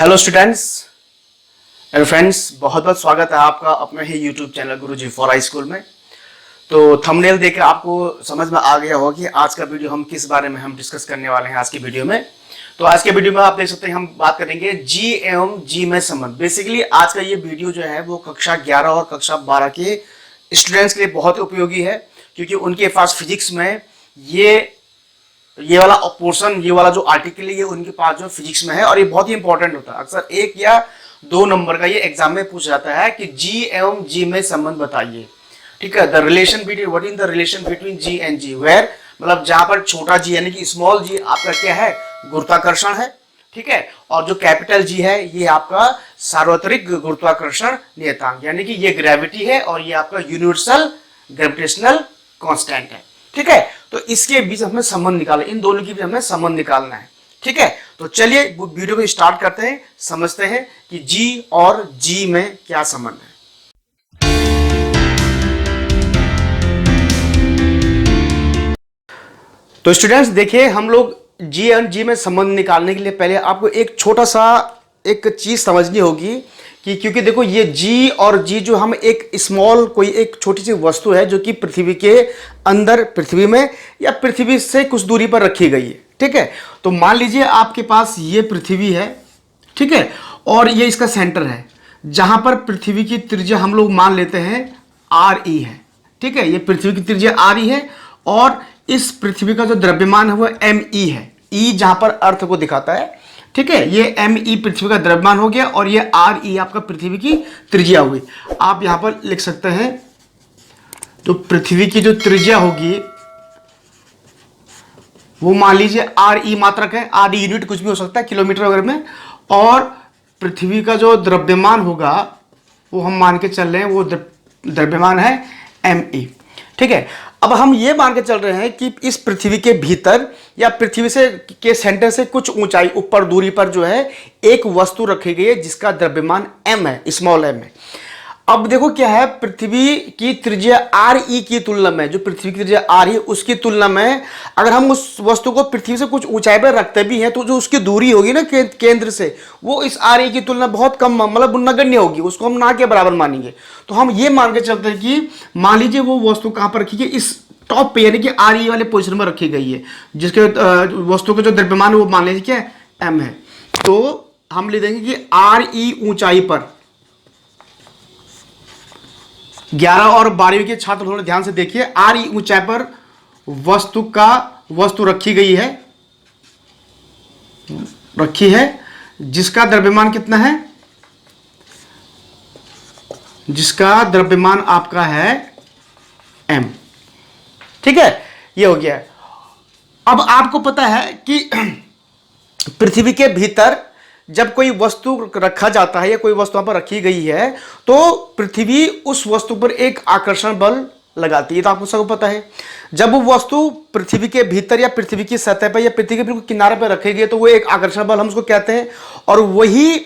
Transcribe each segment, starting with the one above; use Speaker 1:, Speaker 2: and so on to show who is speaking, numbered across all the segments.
Speaker 1: Hello students and friends, बहुत बहुत स्वागत है आपका अपने ही YouTube channel Guruji for high school में। तो थंबनेल देखकर आपको समझ में आ गया होगा कि आज का वीडियो हम किस बारे में हम डिस्कस करने वाले हैं आज की वीडियो में। तो आज के वीडियो में आप देख सकते हैं हम बात करेंगे जी एवं जी में संबंध। बेसिकली आज का ये वीडियो जो है वो कक्षा 11 और कक्षा 12 के स्टूडेंट्स के लिए बहुत उपयोगी है, क्योंकि उनके पास फिजिक्स में ये वाला पोर्शन, ये वाला जो आर्टिकल है, ये उनके पास जो फिजिक्स में है और ये बहुत ही इंपॉर्टेंट होता है। अक्सर 1 या 2 नंबर का ये एग्जाम में पूछा जाता है कि जी एवं जी में संबंध बताइए। ठीक है, the relation between, what is the relation between g and G, where मतलब जहां पर छोटा जी यानी कि स्मॉल जी आपका क्या है, गुरुत्वाकर्षण है। ठीक है, और जो कैपिटल जी है ये आपका सार्वत्रिक गुरुत्वाकर्षण नियतांक यानी कि ये ग्रेविटी है और ये आपका यूनिवर्सल ग्रेविटेशनल कांस्टेंट है। ठीक है, तो इसके बीच हमें संबंध निकालना, इन दोनों के बीच हमें संबंध निकालना है। ठीक है, तो चलिए वीडियो को स्टार्ट करते हैं, समझते हैं कि जी और जी में क्या संबंध है। तो स्टूडेंट्स देखिए, हम लोग जी एंड जी में संबंध निकालने के लिए पहले आपको एक छोटा सा एक चीज समझनी होगी कि क्योंकि देखो ये जी और जी जो हम एक स्मॉल कोई एक छोटी सी वस्तु है जो कि पृथ्वी के अंदर, पृथ्वी में या पृथ्वी से कुछ दूरी पर रखी गई है। ठीक है, तो मान लीजिए आपके पास ये पृथ्वी है, ठीक है, और ये इसका सेंटर है जहां पर पृथ्वी की त्रिज्या हम लोग मान लेते हैं आर ई है। ठीक है, ये पृथ्वी की त्रिज्या आर ई है और इस पृथ्वी का जो द्रव्यमान है वो एम ई है। ई जहां पर अर्थ को दिखाता है। ठीक है, ये एम ई पृथ्वी का द्रव्यमान हो गया और ये आर ई आपका पृथ्वी की त्रिज्या हुई। आप यहां पर लिख सकते हैं तो पृथ्वी की जो त्रिज्या होगी वो मान लीजिए आर ई मात्रक है, आर ई यूनिट कुछ भी हो सकता है किलोमीटर वगैरह में, और पृथ्वी का जो द्रव्यमान होगा वो हम मान के चल रहे हैं वो द्रव्यमान है एम ई। ठीक है, अब हम ये मान के चल रहे हैं कि इस पृथ्वी के भीतर या पृथ्वी से के सेंटर से कुछ ऊंचाई ऊपर दूरी पर जो है एक वस्तु रखी गई है जिसका द्रव्यमान m है, स्मॉल m है। अब देखो क्या है, पृथ्वी की त्रिज्या आर ई की तुलना में, जो पृथ्वी की त्रिज्या आर ई उसकी तुलना में अगर हम उस वस्तु को पृथ्वी से कुछ ऊंचाई पर रखते भी हैं तो जो उसकी दूरी होगी ना केंद्र से, वो इस आर ई की तुलना बहुत कम, मतलब नगण्य होगी, उसको हम ना के बराबर मानेंगे। तो हम ये मान के चलते हैं कि मान लीजिए वो वस्तु कहां पर रखी गई, इस टॉप पे यानी कि आर ई वाले पोजीशन में रखी गई है, जिसके वस्तु का जो द्रव्यमान है वो मान लीजिए क्या एम है। तो हम ले देंगे कि आर ई ऊंचाई पर, 11 और 12वीं के छात्र थोड़ा ध्यान से देखिए, आर ई ऊंचाई पर वस्तु रखी है जिसका द्रव्यमान कितना है, जिसका द्रव्यमान आपका है m। ठीक है, ये हो गया। अब आपको पता है कि पृथ्वी के भीतर जब कोई वस्तु रखा जाता है या कोई वस्तु वहां पर रखी गई है तो पृथ्वी उस वस्तु पर एक आकर्षण बल लगाती है। तो आपको सबको पता है जब वो वस्तु पृथ्वी के भीतर या पृथ्वी की सतह पर या पृथ्वी के बिल्कुल किनारे पर रखी गई तो वो एक आकर्षण बल हम उसको कहते हैं। और वही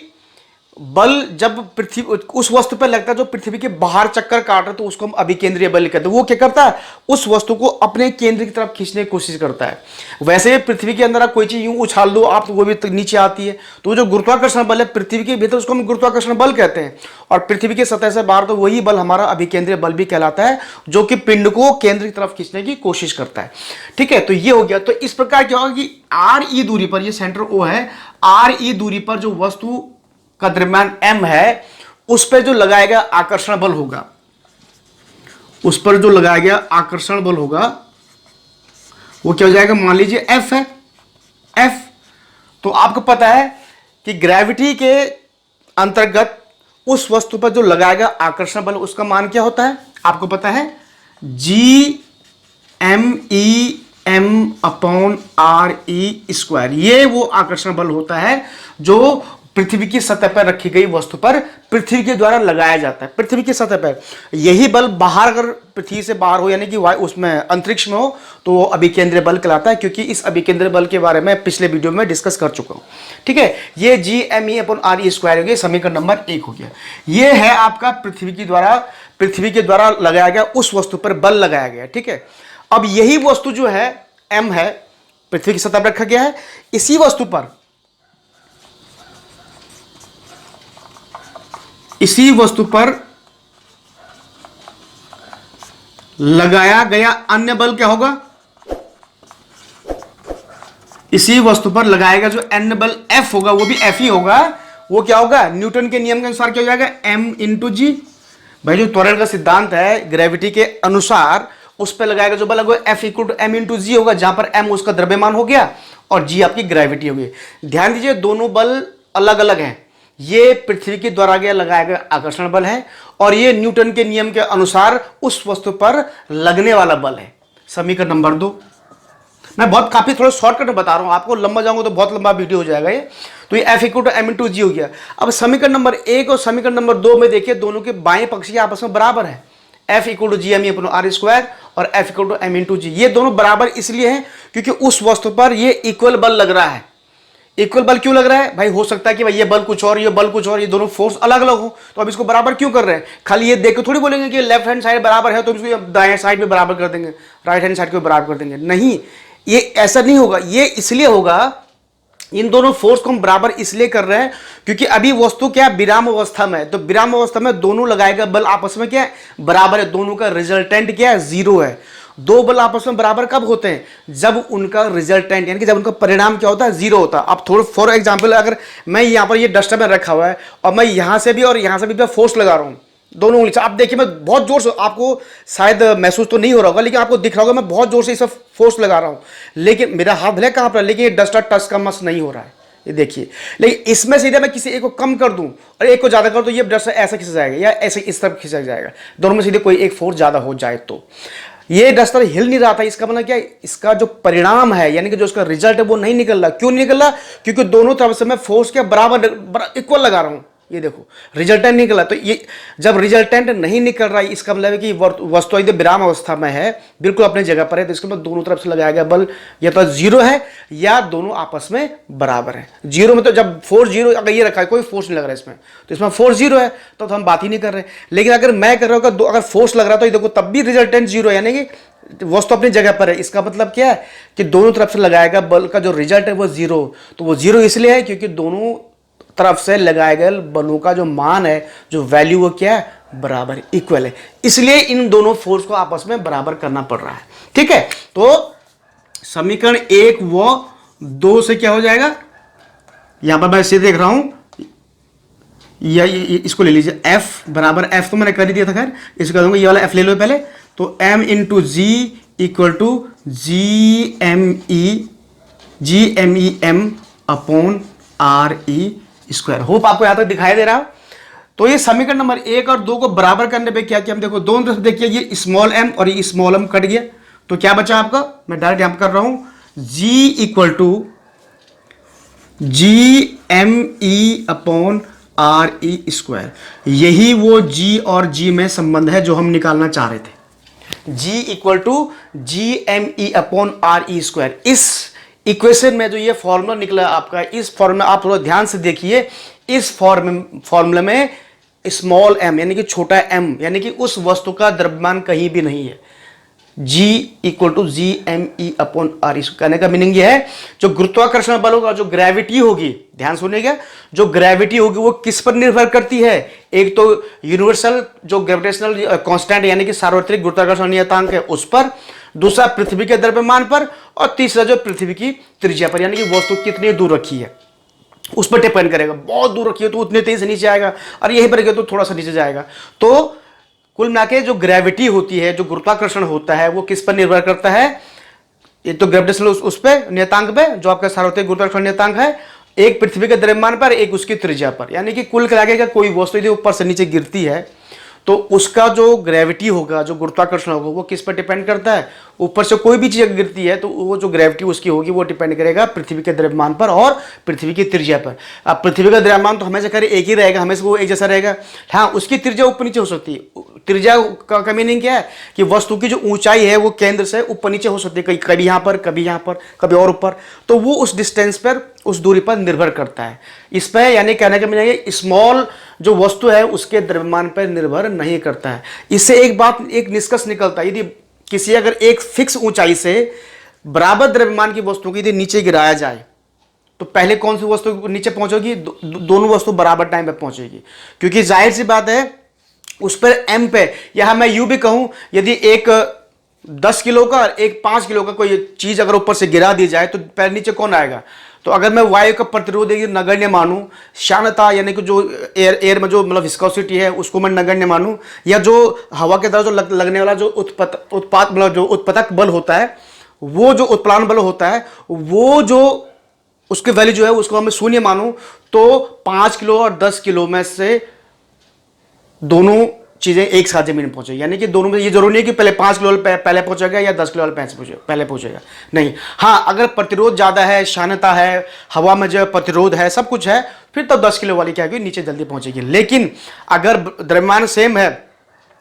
Speaker 1: बल जब पृथ्वी उस वस्तु पर लगता है जो पृथ्वी के बाहर चक्कर काट रहा है तो उसको हम अभिकेंद्रीय बल कहते हैं। वो क्या करता है, उस वस्तु को अपने केंद्र की तरफ खींचने की कोशिश करता है। वैसे पृथ्वी के अंदर आप कोई चीज यूं उछाल दो आप तो वो भी नीचे आती है। तो जो गुरुत्वाकर्षण बल है पृथ्वी के भीतर उसको हम गुरुत्वाकर्षण बल कहते हैं, और पृथ्वी की सतह से बाहर तो वही बल हमारा अभिकेंद्रीय बल भी कहलाता है, जो कि पिंड को केंद्र की तरफ खींचने की कोशिश करता है। ठीक है, तो ये हो गया। तो इस प्रकार क्या होगा कि आर ई दूरी पर, ये सेंटर ओ है, आर ई दूरी पर जो वस्तु का द्रव्यमान m है उस पर जो लगाया गया आकर्षण बल होगा, उस पर जो लगाया गया आकर्षण बल होगा वो क्या हो जाएगा, मान लीजिए F है, F। तो आपको पता है कि ग्रेविटी के अंतर्गत उस वस्तु पर जो लगाया गया आकर्षण बल उसका मान क्या होता है, आपको पता है G M E M upon R E square. ये वो आकर्षण बल होता है जो पृथ्वी की सतह पर रखी गई वस्तु पर पृथ्वी के द्वारा लगाया जाता है। पृथ्वी की सतह पर यही बल बाहर, अगर पृथ्वी से बाहर हो यानी कि उसमें अंतरिक्ष में हो तो वो अभिकेंद्रीय बल कहलाता है, क्योंकि इस अभिकेंद्रीय बल के बारे में पिछले वीडियो में डिस्कस कर चुका हूं। ठीक है, ये G M E upon R E square हो गया, समीकरण नंबर 1 हो गया। ये है आपका पृथ्वी के द्वारा लगाया गया उस वस्तु पर बल लगाया गया। ठीक है, अब यही वस्तु जो है m है, पृथ्वी की सतह पर रखा गया है, इसी वस्तु पर इसी वस्तु पर लगाया गया अन्य बल क्या होगा, इसी वस्तु पर लगाया गया जो अन्य बल F होगा वो भी F ही होगा, वो क्या होगा, न्यूटन के नियम के अनुसार क्या हो जाएगा, m इंटू जी। भाई जो त्वरण का सिद्धांत है ग्रेविटी के अनुसार, उस पर लगाएगा जो बल होगा F equal to m into g होगा, जहां पर m उसका द्रव्यमान हो गया और g आपकी ग्रेविटी होगी। ध्यान दीजिए दोनों बल अलग अलग हैं, ये पृथ्वी के द्वारा लगाया गया आकर्षण बल है और ये न्यूटन के नियम के अनुसार उस वस्तु पर लगने वाला बल है। समीकरण नंबर 2, मैं बहुत काफी थोड़ा शॉर्टकट में बता रहा हूं आपको, लंबा जाऊंगा तो बहुत लंबा वीडियो हो जाएगा ये। तो ये F equal to m into g हो गया। अब समीकरण नंबर 1 और समीकरण नंबर 2 में देखिए दोनों के बाएं पक्ष आपस में बराबर है, F equal to G M upon R square और F equal to m into g. ये दोनों बराबर इसलिए हैं क्योंकि उस वस्तु पर ये इक्वल बल लग रहा है। इक्वल बल क्यों लग रहा है भाई, हो सकता है कि भाई ये बल कुछ और ये बल कुछ और, ये दोनों फोर्स अलग अलग हो, तो अब इसको बराबर क्यों कर रहे हैं। खाली ये देख के थोड़ी बोलेंगे कि लेफ्ट हैंड साइड बराबर है तो इसको दाएं साइड में बराबर कर देंगे, राइट हैंड साइड को बराबर कर देंगे, नहीं, ये ऐसा नहीं होगा। ये इसलिए होगा, इन दोनों फोर्स को हम बराबर इसलिए कर रहे हैं क्योंकि अभी वस्तु क्या विराम अवस्था में है, तो विराम अवस्था में दोनों लगाएगा बल आपस में क्या है, बराबर है, दोनों का रिजल्टेंट क्या है, जीरो है। दो बल आपस में बराबर कब होते हैं, जब उनका रिजल्टेंट यानी कि जब उनका परिणाम क्या होता है, जीरो होता है। अब थोड़ा फॉर एग्जांपल अगर मैं यहां पर ये डस्टर में रखा हुआ है और मैं यहां से भी और यहां से भी फोर्स लगा रहा हूं दोनों उंगली से, आप देखिए मैं बहुत जोर से, आपको शायद महसूस तो नहीं हो रहा होगा लेकिन आपको दिख रहा होगा मैं बहुत जोर से इस फोर्स लगा रहा हूं, लेकिन मेरा हाथ भले कहां पर, लेकिन ये डस्टर टच का मस नहीं हो रहा है, ये देखिए। लेकिन इसमें सीधे मैं किसी एक को कम कर दूं और एक को ज्यादा कर दूं, ये डस्टर ऐसा खिंचा जाएगा या ऐसे इस तरफ खिंचा जाएगा, दोनों में सीधे कोई एक फोर्स ज्यादा हो जाए तो ये डस्टर हिल नहीं रहा था। इसका मतलब क्या है, इसका जो परिणाम है यानी कि जो उसका रिजल्ट है वो नहीं निकल रहा। क्यों नहीं निकल रहा, क्योंकि दोनों तरफ से मैं फोर्स के बराबर इक्वल लगा रहा हूं। ये देखो रिजल्टेंट निकला, तो ये जब रिजल्टेंट नहीं निकल रहा है इसका मतलब है कि वस्तु यदि विराम अवस्था में है, बिल्कुल अपनी जगह पर है, तो इसके मतलब दोनों तरफ से लगाया गया बल या तो जीरो है या दोनों आपस में बराबर है। जीरो में तो जब फोर्स जीरो, अगर ये रखा है कोई फोर्स नहीं लग रहा है इसमें, तो इसमें फोर्स जीरो है तो हम बात ही नहीं कर रहे। लेकिन अगर मैं कर रहा हूँ अगर फोर्स लग रहा है तो ये देखो तब भी रिजल्टेंट जीरो है, यानी कि वस्तु अपनी जगह पर है। इसका मतलब क्या है कि दोनों तरफ से लगाया गया बल का जो रिजल्ट है वो जीरो, तो वो जीरो इसलिए है क्योंकि दोनों तरफ से लगाए गए बलों का जो मान है, जो वैल्यू, वो क्या है, बराबर इक्वल है। इसलिए इन दोनों फोर्स को आपस में बराबर करना पड़ रहा है। ठीक है, तो समीकरण 1 व 2 से क्या हो जाएगा, यहां पर मैं इसे देख रहा हूं, या इसको ले लीजिए, F बराबर, F तो मैंने कर ही दिया था, खैर इसको कर दूंगा, ये वाला F ले लो पहले, तो m into g equal to G M E M upon R E square. Hope आपको यहां तक दिखाई दे रहा हो। तो ये समीकरण नंबर 1 और 2 को बराबर करने पे क्या किया हम, देखो दोनों तरफ देखिए, ये स्मॉल m और ये स्मॉल m कट गया, तो क्या बचा आपका, मैं डायरेक्ट यहां कर रहा हूं, g equal to G M E upon R E square. यही वो g और g में संबंध है जो हम निकालना चाह रहे थे, g equal to G M E upon R E square. इस इक्वेशन में जो ये फॉर्मूला निकला आपका, इस फॉर्मूला आप थोड़ा ध्यान से देखिए, इस फॉर्मूला में स्मॉल m यानी कि छोटा m यानी कि उस वस्तु का द्रव्यमान कहीं भी नहीं है, G equal to G M E upon R. कहने का मीनिंग ये है जो गुरुत्वाकर्षण बल होगा, जो ग्रेविटी होगी, ध्यान सुनिएगा, जो ग्रेविटी होगी वो किस पर निर्भर करती है, एक तो यूनिवर्सल जो ग्रेविटेशनल कांस्टेंट यानी कि सार्वत्रिक गुरुत्वाकर्षण नियतांक है उस पर, दूसरा पृथ्वी के द्रव्यमान पर, और तीसरा जो पृथ्वी की त्रिज्या पर यानी कि वस्तु कितनी दूर रखी है उस पर डिपेंड करेगा। बहुत दूर रखी है तो उतने तेज से नीचे आएगा, और यहीं पर गया तो थोड़ा सा नीचे जाएगा। तो कुल मिला के जो ग्रेविटी होती है, जो गुरुत्वाकर्षण होता है, वो किस पर निर्भर करता है, एक तो ग्रेविटेशनल उस पे नियतांक पे जो आपका सार्वत्रिक गुरुत्वाकर्षण नियतांक है, एक पृथ्वी के द्रव्यमान पर, एक उसकी त्रिज्या पर। यानी कि कुल मिला के कोई वस्तु यदि ऊपर से नीचे गिरती है तो उसका जो ग्रेविटी होगा, जो गुरुत्वाकर्षण होगा, वो किस पर डिपेंड करता है, ऊपर से कोई भी चीज गिरती है तो वो जो ग्रेविटी उसकी होगी वो डिपेंड करेगा पृथ्वी के द्रव्यमान पर और पृथ्वी की त्रिज्या पर। अब पृथ्वी का द्रव्यमान तो हमेशा करे एक ही रहेगा, हमेशा वो एक जैसा रहेगा। हाँ, उसकी त्रिज्या ऊपर नीचे हो सकती है। त्रिज्या का मीनिंग क्या है कि वस्तु की जो ऊंचाई है वो केंद्र से ऊपर नीचे हो सकती है, कभी यहाँ पर, कभी यहाँ पर, कभी और ऊपर, तो वो उस डिस्टेंस पर, उस दूरी पर निर्भर करता है। इस पर यानी कहने का मीनिंग स्मॉल जो वस्तु है उसके द्रव्यमान पर निर्भर नहीं करता है। इससे एक बात, एक निष्कर्ष निकलता है, यदि किसी अगर एक फिक्स ऊंचाई से बराबर द्रव्यमान की वस्तु को यदि नीचे गिराया जाए तो पहले कौन सी वस्तु नीचे पहुंचेगी? दोनों वस्तु बराबर टाइम पे पहुंचेगी, क्योंकि जाहिर सी बात है उस पर m पे, या मैं यूं भी कहूं, यदि एक 10 किलो का एक 5 किलो का कोई चीज अगर ऊपर से गिरा दी जाए तो पहले नीचे कौन आएगा? तो अगर मैं वायु का प्रतिरोध नगण्य मानूं, शानता यानी कि जो एयर में जो मतलब विस्कोसिटी है उसको मैं नगण्य मानूं, या जो हवा के द्वारा जो लगने वाला जो उत्पाद मतलब जो उत्पादक बल होता है, वो जो उत्प्लावन बल होता है, वो जो उसकी वैल्यू जो है उसको मैं शून्य मानूं, तो 5 किलो और 10 किलो में से दोनों चीजें एक साथ जमीन पहुंचे, यानी कि दोनों में ये जरूरी नहीं कि पहले 5 किलो पहले पहुंचेगा या 10 किलो पहले पहुंचेगा, नहीं। हाँ, अगर प्रतिरोध ज्यादा है, शानता है, हवा में जो प्रतिरोध है, सब कुछ है, फिर तो 10 किलो वाली क्या होगी, नीचे जल्दी पहुंचेगी। लेकिन अगर द्रव्यमान सेम है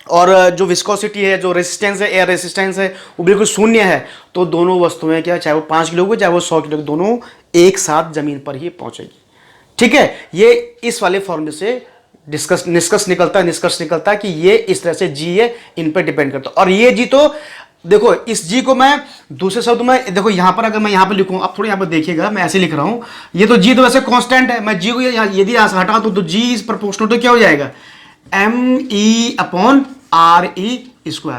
Speaker 1: और जो विस्कोसिटी है, जो रेसिस्टेंस है, एयर रेसिस्टेंस है, वो बिल्कुल शून्य है, तो दोनों वस्तुएं क्या, चाहे वो 5 किलो की चाहे वो 100 किलो की, दोनों एक साथ जमीन पर ही पहुंचेगी। ठीक है, ये इस वाले फॉर्मूले से निष्कर्ष निकलता है कि ये इस तरह से जी है, इन पर डिपेंड करता है। और ये जी तो देखो, इस जी को मैं दूसरे शब्द में देखो, यहां पर अगर मैं यहां पर लिखूं, अब थोड़ा यहां पर देखिएगा, मैं ऐसे लिख रहा हूं, ये तो जी तो वैसे कांस्टेंट है, मैं जी को यदि यहां से हटा दूं तो जी इज प्रोपोर्शनल टू क्या हो जाएगा, me/RE²।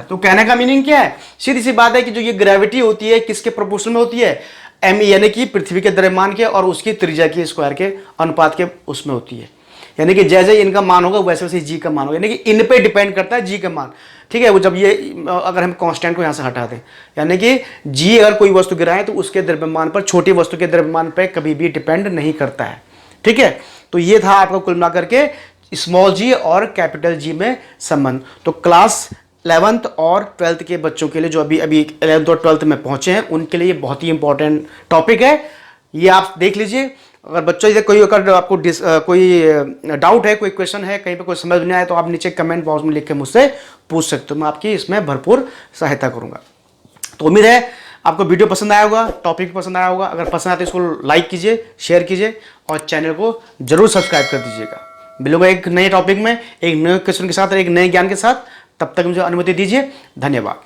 Speaker 1: तो कहने का मीनिंग क्या है? सीधी सी बात है कि जो ये ग्रेविटी होती है किसके प्रोपोर्शनल में होती है, me यानी कि पृथ्वी के द्रव्यमान के और उसकी त्रिज्या के स्क्वायर के अनुपात के उसमें होती है। यानी कि जैसे इनका मान होगा वैसे वैसे जी का मान होगा, यानी कि इन पे डिपेंड करता है जी का मान। ठीक है, वो जब ये अगर हम कांस्टेंट को यहां से हटा दें, यानी कि जी अगर कोई वस्तु गिराए तो उसके द्रव्यमान पर, छोटी वस्तु के द्रव्यमान पर कभी भी डिपेंड नहीं करता है। ठीक है, तो ये था आपका कुल मिलाकर के स्मॉल जी और कैपिटल जी में संबंध। तो क्लास 11th और 12th के बच्चों के लिए, जो अभी 11th और 12th में पहुंचे हैं, उनके लिए ये बहुत ही इंपॉर्टेंट टॉपिक है, ये आप देख लीजिए। अगर बच्चों इधर कोई अगर आपको कोई डाउट है, कोई क्वेश्चन है, कहीं पे कोई समझ नहीं आया, तो आप नीचे कमेंट बॉक्स में लिख के मुझसे पूछ सकते हो, मैं आपकी इसमें भरपूर सहायता करूंगा। तो उम्मीद है आपको वीडियो पसंद आया होगा, टॉपिक पसंद आया होगा। अगर पसंद आया तो इसको लाइक कीजिए, शेयर कीजिए और चैनल को जरूर सब्सक्राइब कर दीजिएगा। मिलूंगा एक नए टॉपिक में, एक नए क्वेश्चन के साथ और एक नए ज्ञान के साथ। तब तक मुझे अनुमति दीजिए। धन्यवाद।